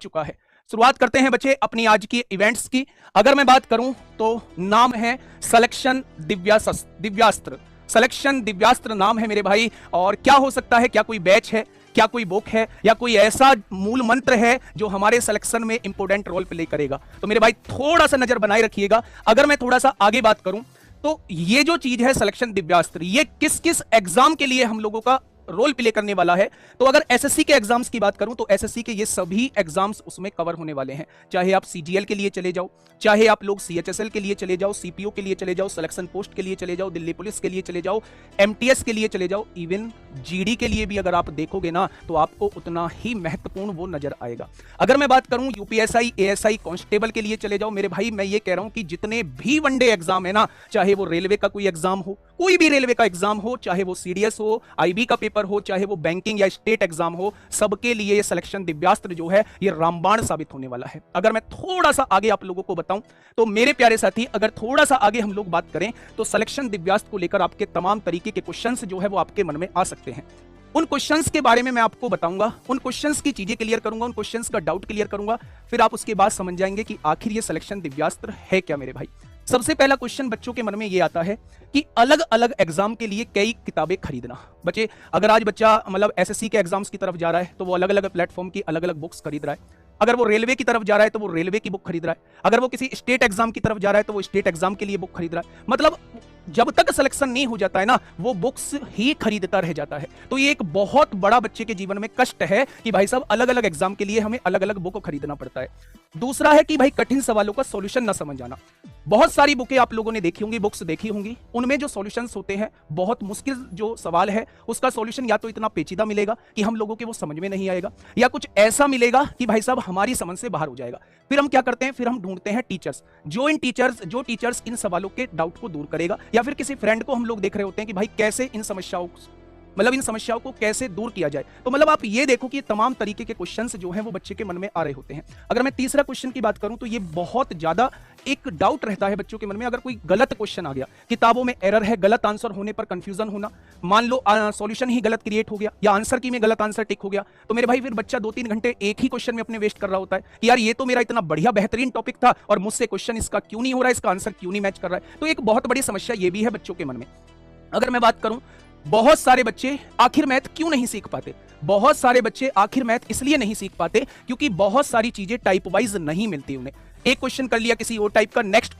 चुका है। शुरुआत करते हैं बच्चे अपनी आज की इवेंट्स की। अगर मैं बात करूं तो नाम है सिलेक्शन दिव्यास्त्र। सिलेक्शन दिव्यास्त्र नाम है मेरे भाई। और क्या हो सकता है? क्या कोई बैच है, क्या कोई बुक है, या कोई ऐसा मूल मंत्र है जो हमारे सिलेक्शन में इंपोर्टेंट रोल प्ले करेगा? तो मेरे भाई थोड़ा सा नजर बनाए रखिएगा। अगर मैं थोड़ा सा आगे बात करूं तो ये जो चीज है सिलेक्शन दिव्यास्त्र, ये किस किस एग्जाम के लिए हम लोगों का रोल प्ले करने वाला है? तो अगर एसएससी के एग्जाम्स की बात करूं तो एसएससी के ये सभी एग्जाम्स उसमें कवर होने वाले हैं। चाहे आप सीजीएल के लिए चले जाओ, चाहे आप लोग सीएचएसएल के लिए चले जाओ, सीपीओ के लिए चले जाओ, सिलेक्शन पोस्ट के लिए चले जाओ, दिल्ली पुलिस के लिए चले जाओ, एमटीएस के लिए चले जाओ, इवन जीडी के लिए भी अगर आप देखोगे ना तो आपको उतना ही महत्वपूर्ण वो नजर आएगा। अगर मैं बात करूं यूपीएसआई, एएसआई, कांस्टेबल के लिए चले जाओ मेरे भाई। मैं ये कह रहा हूं कि जितने भी वनडे एग्जाम है ना, चाहे वो रेलवे का कोई एग्जाम हो, कोई भी रेलवे का एग्जाम हो, चाहे वो सीडीएस हो, आईबी का पेपर हो, चाहे वो बैंकिंग या स्टेट एग्जाम हो, सबके लिए ये सिलेक्शन दिव्यास्त्र जो है ये रामबाण साबित होने वाला है। अगर मैं थोड़ा सा आगे आप लोगों को बताऊं तो मेरे प्यारे साथी, अगर थोड़ा सा आगे हम लोग बात करें तो सिलेक्शन दिव्यास्त्र को लेकर आपके तमाम तरीके के क्वेश्चंस जो है वो आपके मन में आ सकते हैं। उन क्वेश्चंस के बारे में मैं आपको बताऊंगा, उन क्वेश्चंस की चीजें क्लियर करूंगा, उन क्वेश्चंस का डाउट क्लियर करूंगा, फिर आप उसके बाद समझ जाएंगे कि आखिर ये सिलेक्शन दिव्यास्त्र है क्या मेरे भाई। सबसे पहला क्वेश्चन बच्चों के मन में ये आता है कि अलग अलग एग्जाम के लिए कई किताबें खरीदना। बच्चे, अगर आज बच्चा मतलब एसएससी के एग्जाम्स की तरफ जा रहा है तो वो अलग अलग प्लेटफॉर्म की अलग अलग बुक्स खरीद रहा है। अगर वो रेलवे की तरफ जा रहा है तो वो रेलवे की बुक खरीद रहा है। अगर वो किसी स्टेट एग्जाम की तरफ जा रहा है तो वो स्टेट एग्जाम के लिए बुक खरीद रहा है। मतलब जब तक सिलेक्शन नहीं हो जाता है ना, वो बुक्स ही खरीदता रह जाता है। तो ये एक बहुत बड़ा बच्चे के जीवन में कष्ट है कि भाई साहब अलग अलग एग्जाम के लिए हमें अलग अलग बुक खरीदना पड़ता है। दूसरा है कि भाई कठिन सवालों का सॉल्यूशन ना समझ आना। बहुत सारी बुकें आप लोगों ने देखी होंगी, बुक्स देखी होंगी, उनमें जो सॉल्यूशंस होते हैं, बहुत मुश्किल जो सवाल है उसका सॉल्यूशन या तो इतना पेचीदा मिलेगा कि हम लोगों के वो समझ में नहीं आएगा, या कुछ ऐसा मिलेगा कि भाई साहब हमारी समझ से बाहर हो जाएगा। फिर हम क्या करते हैं? फिर हम ढूंढते हैं टीचर्स, जो टीचर्स इन सवालों के डाउट को दूर करेगा, या फिर किसी फ्रेंड को हम लोग देख रहे होते हैं कि भाई कैसे इन समस्याओं को कैसे दूर किया जाए। तो मतलब आप ये देखो कि ये तमाम तरीके के क्वेश्चंस जो हैं वो बच्चे के मन में आ रहे होते हैं। अगर मैं तीसरा क्वेश्चन की बात करूं तो ये बहुत ज्यादा एक डाउट रहता है बच्चों के मन में। अगर कोई गलत क्वेश्चन आ गया, किताबों में एरर है, गलत आंसर होने पर कंफ्यूजन होना, मान लो सॉल्यूशन ही गलत क्रिएट हो गया या आंसर की में गलत आंसर टिक हो गया, तो मेरे भाई फिर बच्चा 2-3 घंटे एक ही क्वेश्चन में अपने वेस्ट कर रहा होता है कि यार ये तो मेरा इतना बढ़िया बेहतरीन टॉपिक था और मुझसे क्वेश्चन इसका क्यों नहीं हो रहा है, इसका आंसर क्यों नहीं मैच कर रहा है। तो एक बहुत बड़ी समस्या ये भी है बच्चों के मन में। अगर मैं बात करूं, बहुत सारे बच्चे आखिर मैथ क्यों नहीं सीख पाते? बहुत सारे बच्चे आखिर मैथ इसलिए नहीं सीख पाते क्योंकि बहुत सारी चीजें टाइप वाइज नहीं मिलती उन्हें। एक क्वेश्चन कर लिया किसी और टाइप का, नेक्स्ट